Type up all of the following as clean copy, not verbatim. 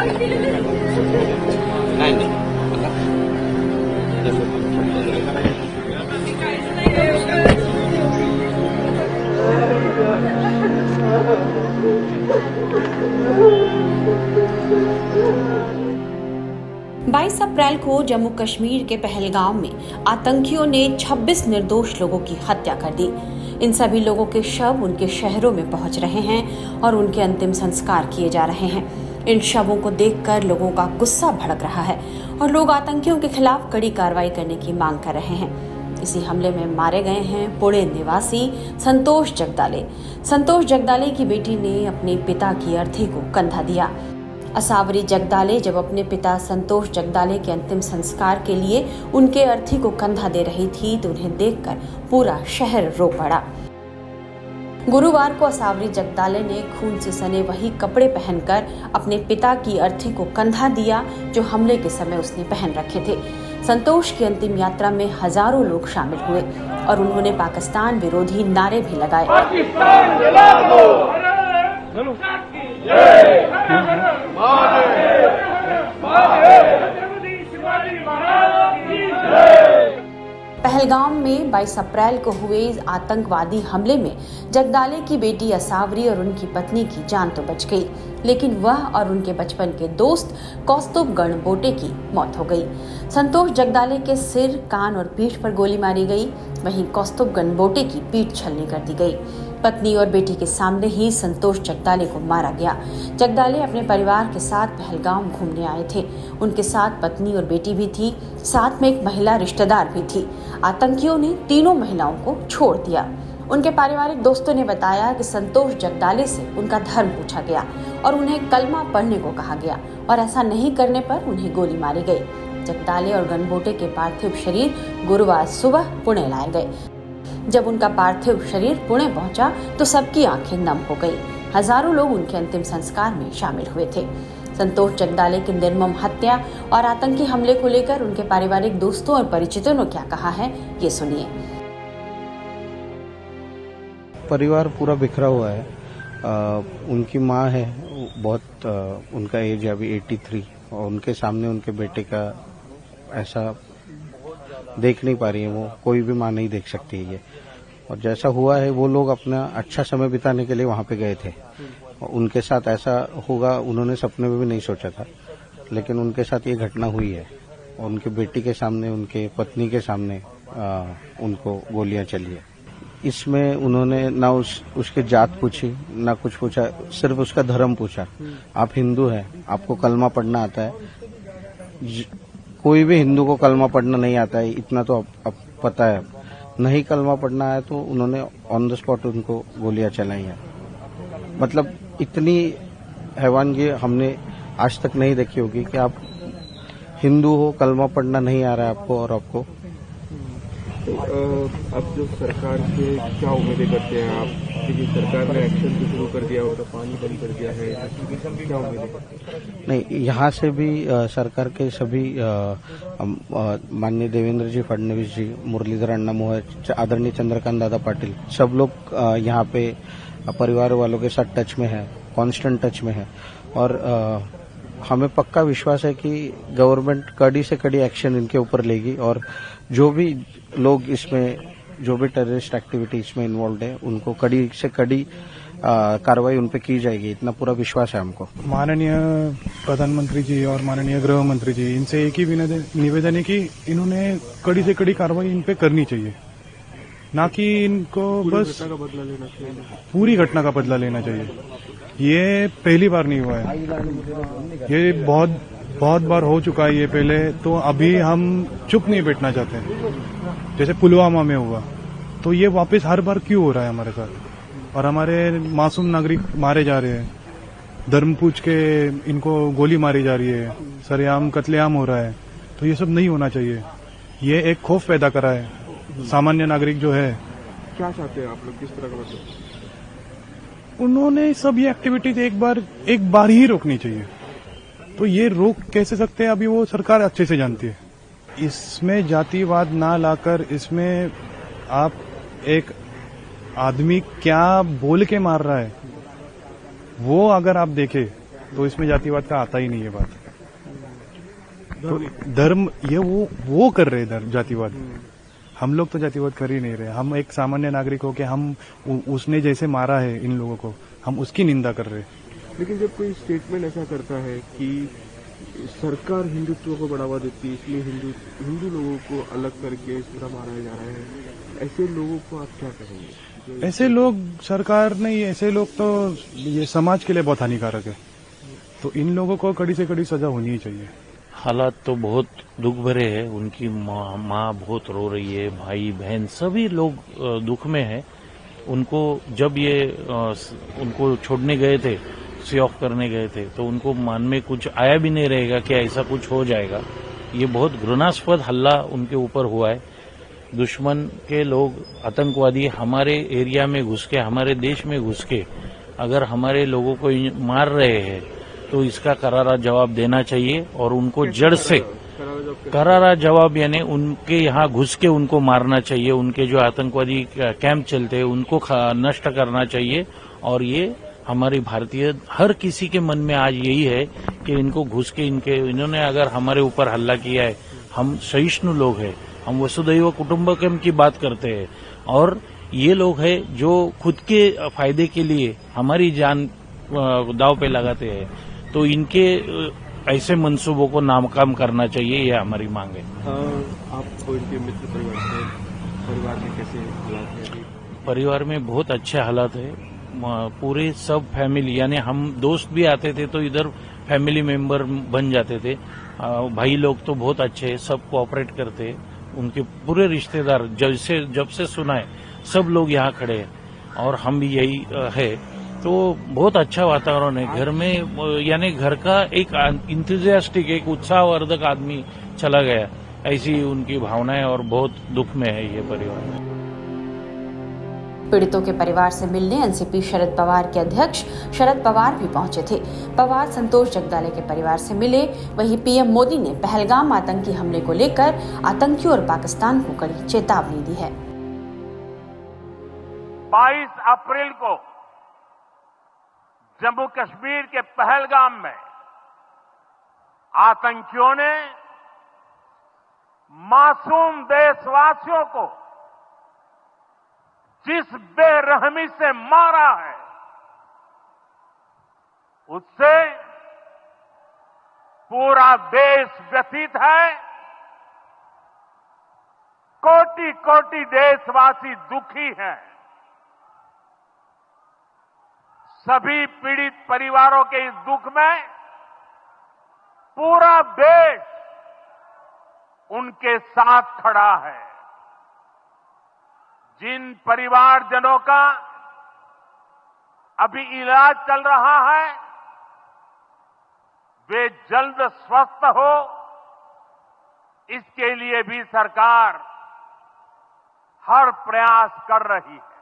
बाईस अप्रैल को जम्मू कश्मीर के पहलगाम में आतंकियों ने 26 निर्दोष लोगों की हत्या कर दी। इन सभी लोगों के शव उनके शहरों में पहुंच रहे हैं और उनके अंतिम संस्कार किए जा रहे हैं। इन शवों को देखकर लोगों का गुस्सा भड़क रहा है और लोग आतंकियों के खिलाफ कड़ी कार्रवाई करने की मांग कर रहे हैं। इसी हमले में मारे गए हैं पुणे निवासी संतोष जगदाले। संतोष जगदाले की बेटी ने अपने पिता की अर्थी को कंधा दिया। असावरी जगदाले जब अपने पिता संतोष जगदाले के अंतिम संस्कार के लिए उनके अर्थी को कंधा दे रही थी तो उन्हें देखकर पूरा शहर रो पड़ा। गुरुवार को असावरी जगदाले ने खून से सने वही कपड़े पहनकर अपने पिता की अर्थी को कंधा दिया जो हमले के समय उसने पहन रखे थे। संतोष की अंतिम यात्रा में हजारों लोग शामिल हुए और उन्होंने पाकिस्तान विरोधी नारे भी लगाए। पहलगाम में 22 अप्रैल को हुए आतंकवादी हमले में जगदाले की बेटी असावरी और उनकी पत्नी की जान तो बच गई, लेकिन वह और उनके बचपन के दोस्त कौस्तुभ गणबोटे की मौत हो गई। संतोष जगदाले के सिर, कान और पीठ पर गोली मारी गई, वहीं कौस्तुभ गणबोटे की पीठ छलनी कर दी गई। पत्नी और बेटी के सामने ही संतोष जगदाले को मारा गया। जगदाले अपने परिवार के साथ पहलगाम घूमने आए थे। उनके साथ पत्नी और बेटी भी थी, साथ में एक महिला रिश्तेदार भी थी। आतंकियों ने तीनों महिलाओं को छोड़ दिया। उनके पारिवारिक दोस्तों ने बताया कि संतोष जगदाले से उनका धर्म पूछा गया और उन्हें कलमा पढ़ने को कहा गया और ऐसा नहीं करने पर उन्हें गोली मारी गई। जगदाले और गणबोटे के पार्थिव शरीर गुरुवार सुबह पुणे लाए गए। जब उनका पार्थिव शरीर पुणे पहुंचा तो सबकी आंखें नम हो गई। हजारों लोग उनके अंतिम संस्कार में शामिल हुए थे। संतोष जगदाले की निर्मम हत्या और आतंकी हमले को लेकर उनके पारिवारिक दोस्तों और परिचितों ने क्या कहा है, ये सुनिए। परिवार पूरा बिखरा हुआ है। उनकी माँ है, बहुत उनका एज है अभी 83 और उनके सामने उनके बेटे का ऐसा देख नहीं पा रही है वो। कोई भी माँ नहीं देख सकती है ये। और जैसा हुआ है वो लोग अपना अच्छा समय बिताने के लिए वहाँ पे गए थे और उनके साथ ऐसा होगा उन्होंने सपने में भी नहीं सोचा था, लेकिन उनके साथ ये घटना हुई है और उनकी बेटी के सामने, उनके पत्नी के सामने उनको गोलियां चली है। इसमें उन्होंने ना उसके जात पूछी, ना कुछ पूछा, सिर्फ उसका धर्म पूछा। आप हिंदू हैं, आपको कलमा पढ़ना आता है? कोई भी हिंदू को कलमा पढ़ना नहीं आता है, इतना तो अब पता है। नहीं कलमा पढ़ना है तो उन्होंने ऑन द स्पॉट उनको गोलियां चलाई हैं। मतलब इतनी हैवानगी हमने आज तक नहीं देखी होगी कि आप हिंदू हो, कलमा पढ़ना नहीं आ रहा है आपको और आपको। अब जो सरकार से क्या उम्मीदें करते हैं आप? क्योंकि सरकार ने एक्शन भी शुरू कर दिया और पानी बंद कर दिया है, क्या उम्मीदें करते हैं? नहीं, यहाँ से भी सरकार के सभी माननीय देवेंद्र जी फडणवीस जी, मुरलीधर अण्णा मोहर, आदरणीय चंद्रकांत दादा पाटिल, सब लोग यहाँ पे परिवार वालों के साथ टच में है, कांस्टेंट टच में है और हमें पक्का विश्वास है कि गवर्नमेंट कड़ी से कड़ी एक्शन इनके ऊपर लेगी और जो भी लोग इसमें, जो भी टेररिस्ट एक्टिविटी इसमें इन्वॉल्व है, उनको कड़ी से कड़ी कार्रवाई उन पे की जाएगी, इतना पूरा विश्वास है हमको। माननीय प्रधानमंत्री जी और माननीय गृह मंत्री जी, इनसे एक ही निवेदन है कि इन्होंने कड़ी से कड़ी कार्रवाई इन पे करनी चाहिए, ना कि इनको बस पूरी घटना का बदला लेना चाहिए। ये पहली बार नहीं हुआ है, ये बहुत बार हो चुका है ये पहले। तो अभी हम चुप नहीं बैठना चाहते। जैसे पुलवामा में हुआ तो ये वापस हर बार क्यों हो रहा है हमारे साथ, और हमारे मासूम नागरिक मारे जा रहे हैं, धर्म पूछ के इनको गोली मारी जा रही है, सरेआम कत्लेआम हो रहा है। तो ये सब नहीं होना चाहिए। ये एक खौफ पैदा करा है सामान्य नागरिक जो है। क्या चाहते हैं आप लोग, किस तरह का मतलब? उन्होंने सब ये एक्टिविटीज एक बार ही रोकनी चाहिए। तो ये रोक कैसे सकते हैं अभी वो सरकार अच्छे से जानती है। इसमें जातिवाद ना लाकर, इसमें आप एक आदमी क्या बोल के मार रहा है वो अगर आप देखें तो इसमें जातिवाद का आता ही नहीं है बात। तो धर्म ये वो कर रहे हैं जातिवाद। हम लोग तो जातिवाद कर ही नहीं रहे। हम एक सामान्य नागरिक हो के हम उसने जैसे मारा है इन लोगों को, हम उसकी निंदा कर रहे हैं। लेकिन जब कोई स्टेटमेंट ऐसा करता है कि सरकार हिंदुत्व को बढ़ावा देती है, इसलिए हिंदू लोगों को अलग करके इस तरह मारा जा रहा है, ऐसे लोगों को आप क्या कहेंगे? ऐसे लोग सरकार नहीं, ऐसे लोग तो ये समाज के लिए बहुत हानिकारक है। तो इन लोगों को कड़ी से कड़ी सजा होनी ही चाहिए। हालात तो बहुत दुख भरे हैं। उनकी माँ बहुत रो रही है, भाई बहन सभी लोग दुख में हैं। उनको जब ये उनको छोड़ने गए थे, सी ऑफ करने गए थे, तो उनको मन में कुछ आया भी नहीं रहेगा कि ऐसा कुछ हो जाएगा। ये बहुत घृणास्पद हल्ला उनके ऊपर हुआ है। दुश्मन के लोग, आतंकवादी हमारे एरिया में घुस के, हमारे देश में घुस के अगर हमारे लोगों को मार रहे हैं तो इसका करारा जवाब देना चाहिए और उनको जड़ से करारा जवाब यानी उनके यहाँ घुस के उनको मारना चाहिए। उनके जो आतंकवादी कैंप चलते हैं उनको नष्ट करना चाहिए। और ये हमारी भारतीय हर किसी के मन में आज यही है कि इनको घुस के इन्होंने अगर हमारे ऊपर हल्ला किया है, हम सहिष्णु लोग हैं, हम वसुधैव कुटुंबकम की बात करते हैं और ये लोग हैं जो खुद के फायदे के लिए हमारी जान दांव पे लगाते हैं। तो इनके ऐसे मंसूबों को नाकाम करना चाहिए, यह हमारी मांग है। आपको इनके मित्र परिवार में कैसे हालात है? परिवार में बहुत अच्छे हालात है। पूरे सब फैमिली यानी हम दोस्त भी आते थे तो इधर फैमिली मेंबर बन जाते थे। भाई लोग तो बहुत अच्छे हैं, सब कोऑपरेट करते हैं। उनके पूरे रिश्तेदार जब से सुना है सब लोग यहाँ खड़े हैं और हम भी यही है। तो बहुत अच्छा वातावरण है घर में, यानी घर का एक इंथुजियास्टिक, एक उत्साहवर्धक आदमी चला गया, ऐसी उनकी भावनाएं और बहुत दुख में है ये परिवार। पीड़ितों के परिवार से मिलने एनसीपी शरद पवार के अध्यक्ष शरद पवार भी पहुंचे थे। पवार संतोष जगदाले के परिवार से मिले। वहीं पीएम मोदी ने पहलगाम आतंकी हमले को लेकर आतंकियों और पाकिस्तान को कड़ी चेतावनी दी है। 22 अप्रैल को जम्मू कश्मीर के पहलगाम में आतंकियों ने मासूम देशवासियों को जिस बेरहमी से मारा है, उससे पूरा देश व्यथित है। कोटि कोटि देशवासी दुखी हैं। सभी पीड़ित परिवारों के इस दुख में पूरा देश उनके साथ खड़ा है। जिन परिवारजनों का अभी इलाज चल रहा है, वे जल्द स्वस्थ हो, इसके लिए भी सरकार हर प्रयास कर रही है।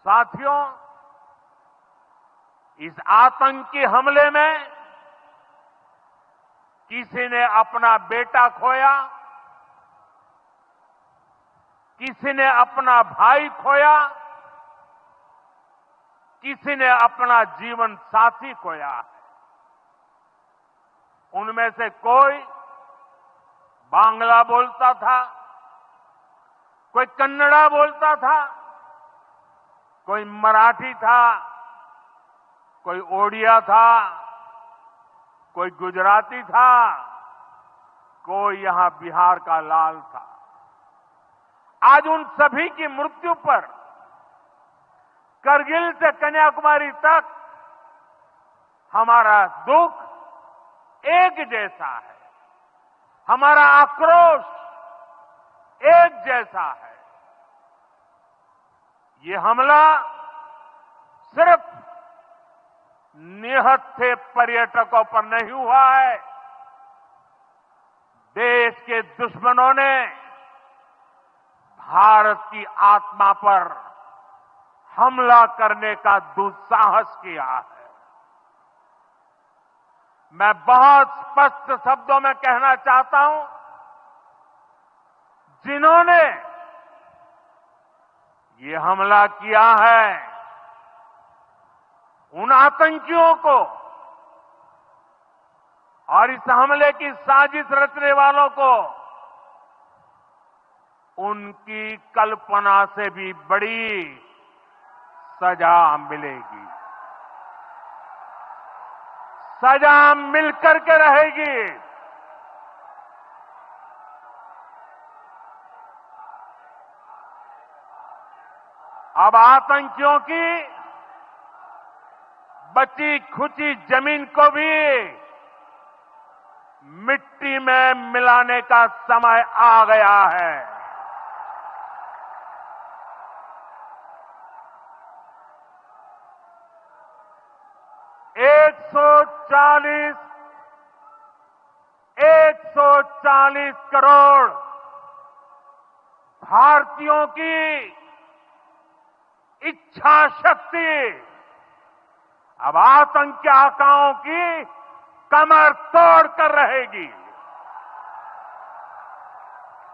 साथियों, इस आतंकी हमले में किसी ने अपना बेटा खोया, किसी ने अपना भाई खोया, किसी ने अपना जीवन साथी खोया है। उनमें से कोई बांग्ला बोलता था, कोई कन्नड़ा बोलता था, कोई मराठी था, कोई ओडिया था, कोई गुजराती था, कोई यहां बिहार का लाल था। आज उन सभी की मृत्यु पर करगिल से कन्याकुमारी तक हमारा दुख एक जैसा है, हमारा आक्रोश एक जैसा है। ये हमला सिर्फ निहत्थे पर्यटकों पर नहीं हुआ है। देश के दुश्मनों ने भारत की आत्मा पर हमला करने का दुस्साहस किया है। मैं बहुत स्पष्ट शब्दों में कहना चाहता हूं, जिन्होंने ये हमला किया है उन आतंकियों को और इस हमले की साजिश रचने वालों को उनकी कल्पना से भी बड़ी सजा मिलेगी। सजा मिलकर के रहेगी। अब आतंकियों की बची खुची जमीन को भी मिट्टी में मिलाने का समय आ गया है। एक सौ चालीस करोड़ भारतीयों की इच्छा शक्ति अब आतंकी आकाओं की कमर तोड़ कर रहेगी।